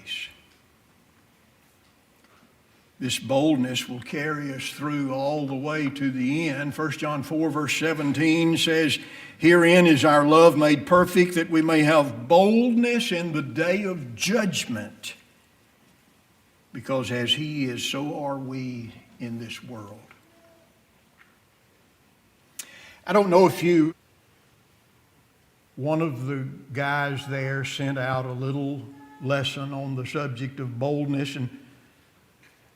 grace. This boldness will carry us through all the way to the end. 1 John 4 verse 17 says, "Herein is our love made perfect, that we may have boldness in the day of judgment. Because as He is, so are we in this world." I don't know if one of the guys there sent out a little lesson on the subject of boldness, and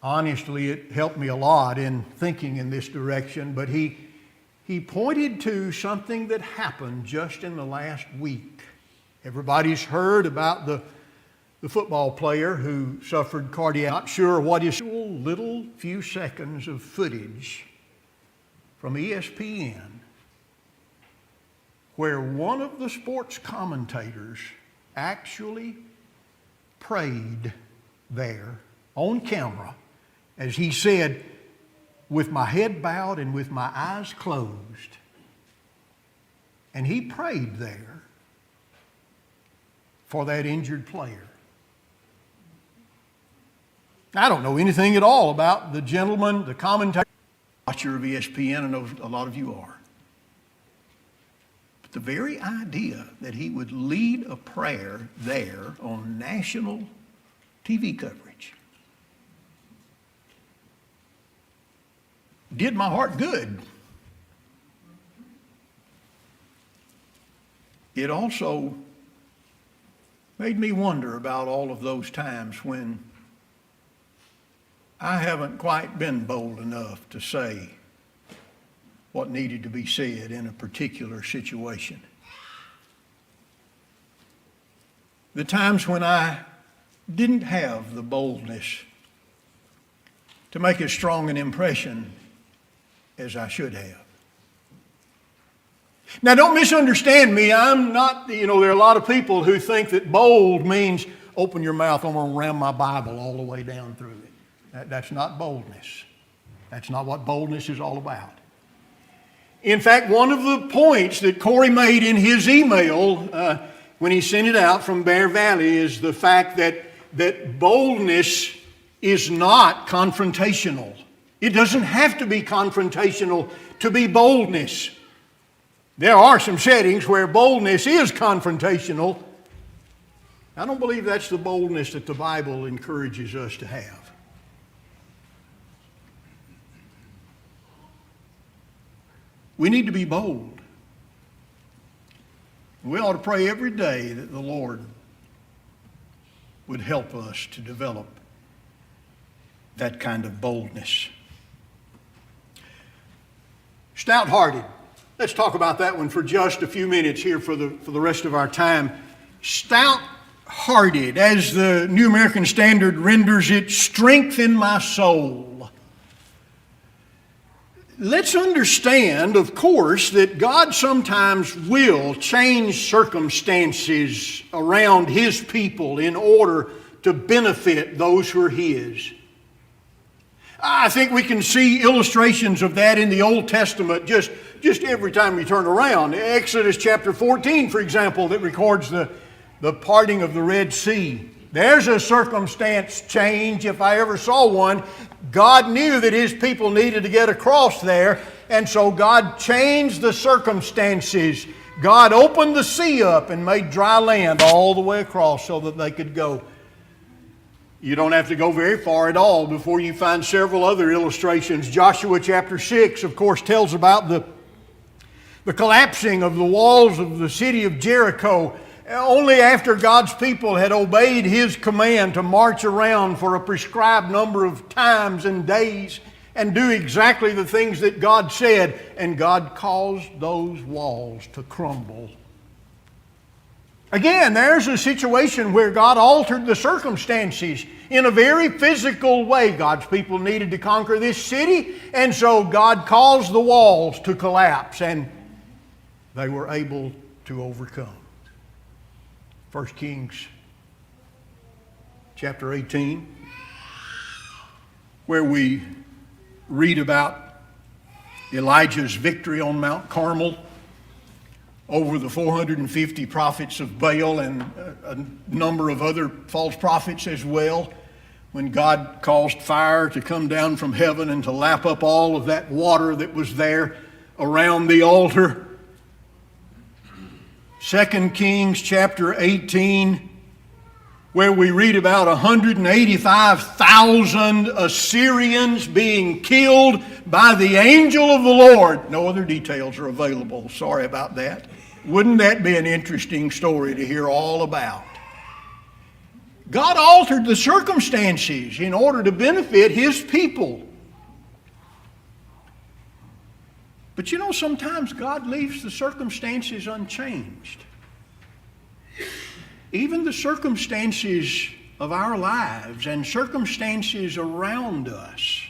honestly, it helped me a lot in thinking in this direction. But he pointed to something that happened just in the last week. Everybody's heard about the football player who suffered cardiac. Not sure what is little few seconds of footage from ESPN where one of the sports commentators actually prayed there on camera as he said, "With my head bowed and with my eyes closed." And he prayed there for that injured player. I don't know anything at all about the gentleman, the commentator, watcher of ESPN. I know a lot of you are. But the very idea that he would lead a prayer there on national TV coverage did my heart good. It also made me wonder about all of those times when I haven't quite been bold enough to say what needed to be said in a particular situation. The times when I didn't have the boldness to make as strong an impression as I should have. Now, don't misunderstand me. I'm not, there are a lot of people who think that bold means open your mouth, I'm going to ram my Bible all the way down through it. That's not boldness. That's not what boldness is all about. In fact, one of the points that Corey made in his email when he sent it out from Bear Valley is the fact that boldness is not confrontational. It doesn't have to be confrontational to be boldness. There are some settings where boldness is confrontational. I don't believe that's the boldness that the Bible encourages us to have. We need to be bold. We ought to pray every day that the Lord would help us to develop that kind of boldness. Stout-hearted. Let's talk about that one for just a few minutes here for the rest of our time. Stout-hearted, as the New American Standard renders it, strength in my soul. Let's understand, of course, that God sometimes will change circumstances around His people in order to benefit those who are His. I think we can see illustrations of that in the Old Testament just every time we turn around. Exodus chapter 14, for example, that records the parting of the Red Sea. There's a circumstance change, if I ever saw one. God knew that His people needed to get across there, and so God changed the circumstances. God opened the sea up and made dry land all the way across so that they could go. You don't have to go very far at all before you find several other illustrations. Joshua chapter 6, of course, tells about the collapsing of the walls of the city of Jericho only after God's people had obeyed His command to march around for a prescribed number of times and days and do exactly the things that God said, and God caused those walls to crumble. Again, there's a situation where God altered the circumstances in a very physical way. God's people needed to conquer this city, and so God caused the walls to collapse, and they were able to overcome. 1 Kings chapter 18, where we read about Elijah's victory on Mount Carmel over the 450 prophets of Baal and a number of other false prophets as well, when God caused fire to come down from heaven and to lap up all of that water that was there around the altar. 2 Kings chapter 18, where we read about 185,000 Assyrians being killed by the angel of the Lord. No other details are available. Sorry about that. Wouldn't that be an interesting story to hear all about? God altered the circumstances in order to benefit His people. But you know, sometimes God leaves the circumstances unchanged. Even the circumstances of our lives and circumstances around us.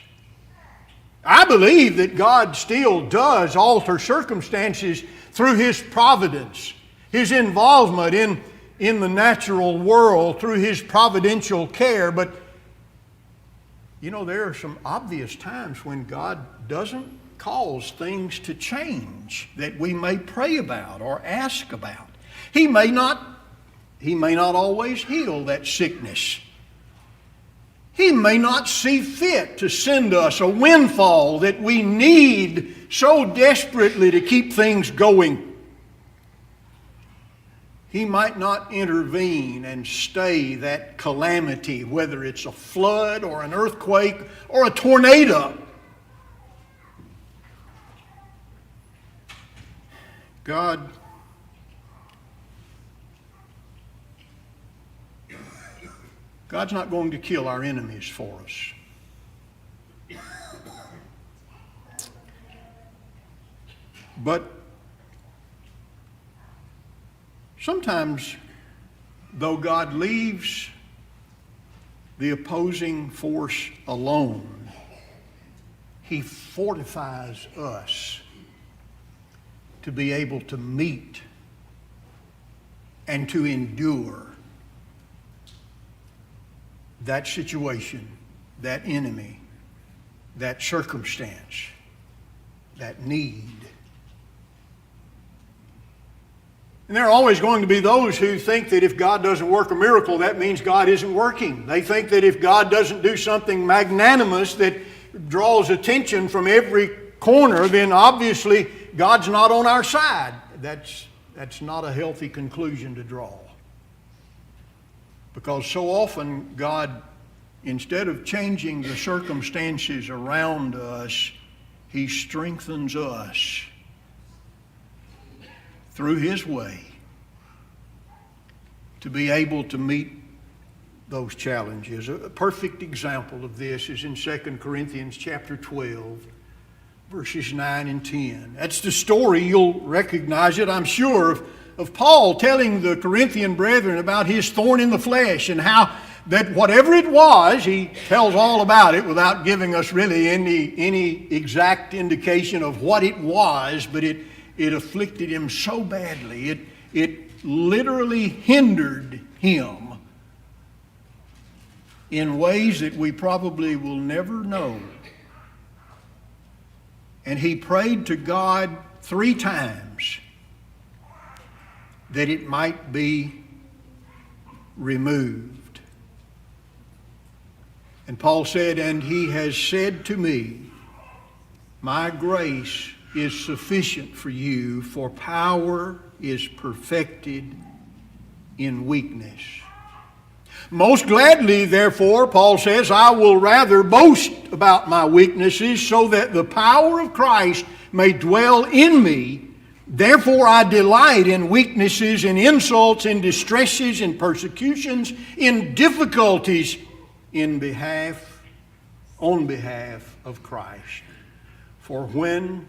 I believe that God still does alter circumstances through His providence, His involvement in the natural world, through His providential care. But, you know, there are some obvious times when God doesn't cause things to change that we may pray about or ask about. He may not always heal that sickness. He may not see fit to send us a windfall that we need so desperately to keep things going. He might not intervene and stay that calamity, whether it's a flood or an earthquake or a tornado. God's not going to kill our enemies for us. But sometimes, though God leaves the opposing force alone, He fortifies us to be able to meet and to endure that situation, that enemy, that circumstance, that need. And there are always going to be those who think that if God doesn't work a miracle, that means God isn't working. They think that if God doesn't do something magnanimous that draws attention from every corner, then obviously God's not on our side. That's not a healthy conclusion to draw. Because so often God, instead of changing the circumstances around us, He strengthens us through His way to be able to meet those challenges. A perfect example of this is in 2 Corinthians chapter 12, verses 9 and 10. That's the story, you'll recognize it, I'm sure, of Paul telling the Corinthian brethren about his thorn in the flesh and how that whatever it was, he tells all about it without giving us really any exact indication of what it was, but it afflicted him so badly. It literally hindered him in ways that we probably will never know. And he prayed to God 3 times that it might be removed. And Paul said, "And He has said to me, my grace is sufficient for you, for power is perfected in weakness. Most gladly, therefore," Paul says, "I will rather boast about my weaknesses, so that the power of Christ may dwell in me. Therefore I delight in weaknesses, in insults, in distresses, in persecutions, in difficulties, on behalf of Christ. For when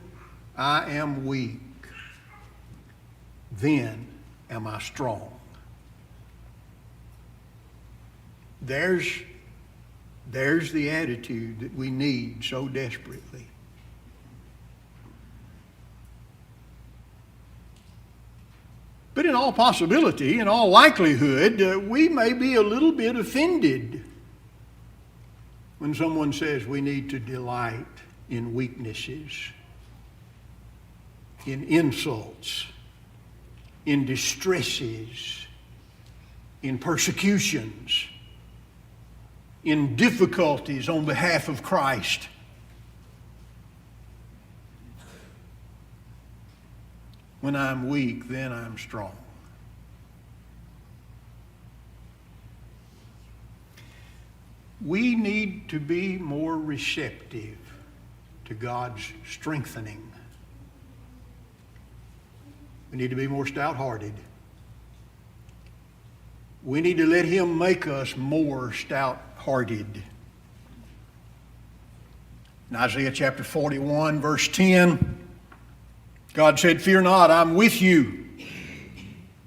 I am weak, then am I strong." There's the attitude that we need so desperately. But in all possibility, in all likelihood, we may be a little bit offended when someone says we need to delight in weaknesses, in insults, in distresses, in persecutions, in difficulties on behalf of Christ. When I'm weak, then I'm strong. We need to be more receptive to God's strengthening. We need to be more stout-hearted. We need to let Him make us more stout-hearted. In Isaiah chapter 41, verse 10, God said, "Fear not, I'm with you.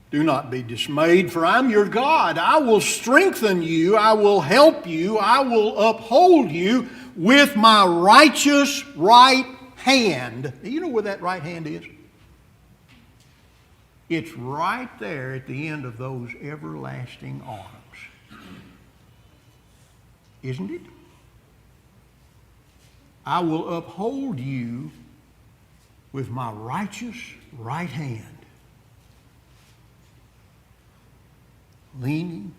Do not be dismayed, for I'm your God. I will strengthen you. I will help you. I will uphold you with my righteous right hand." Do you know where that right hand is? It's right there at the end of those everlasting arms. Isn't it? I will uphold you with my righteous right hand. Leaning,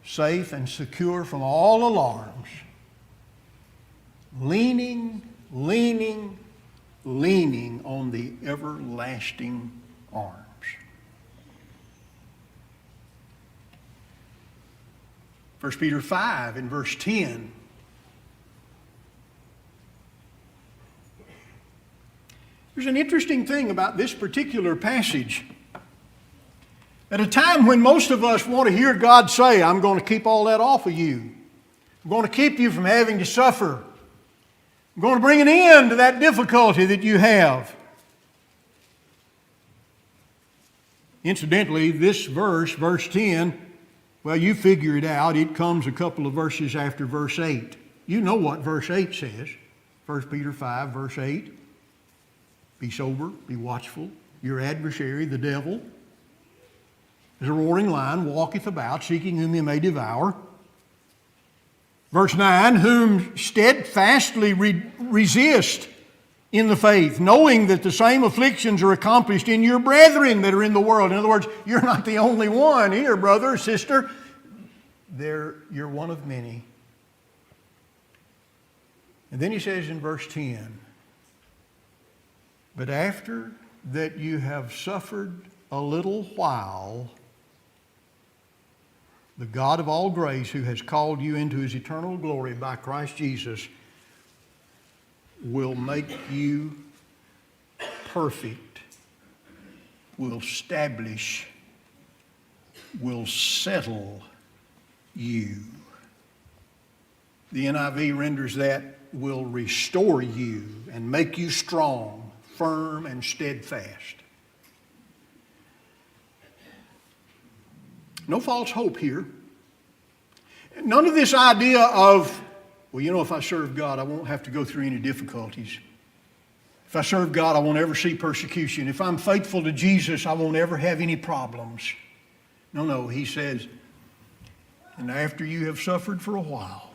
safe and secure from all alarms. Leaning on the everlasting arms. 1 Peter 5 in verse 10. There's an interesting thing about this particular passage. At a time when most of us want to hear God say, "I'm going to keep all that off of you. I'm going to keep you from having to suffer. I'm going to bring an end to that difficulty that you have." Incidentally, this verse, verse 10, well, you figure it out. It comes a couple of verses after verse 8. You know what verse 8 says. 1 Peter 5, verse 8. "Be sober, be watchful. Your adversary, the devil, as a roaring lion, walketh about, seeking whom he may devour." Verse 9, "Whom steadfastly resist in the faith, knowing that the same afflictions are accomplished in your brethren that are in the world." In other words, you're not the only one here, brother or sister. You're one of many. And then he says in verse 10, "But after that you have suffered a little while, the God of all grace, who has called you into His eternal glory by Christ Jesus, will make you perfect, will establish, will settle you." The NIV renders that, "will restore you and make you strong, firm, and steadfast." No false hope here. None of this idea of, well, you know, if I serve God, I won't have to go through any difficulties. If I serve God, I won't ever see persecution. If I'm faithful to Jesus, I won't ever have any problems. No, he says, "And after you have suffered for a while,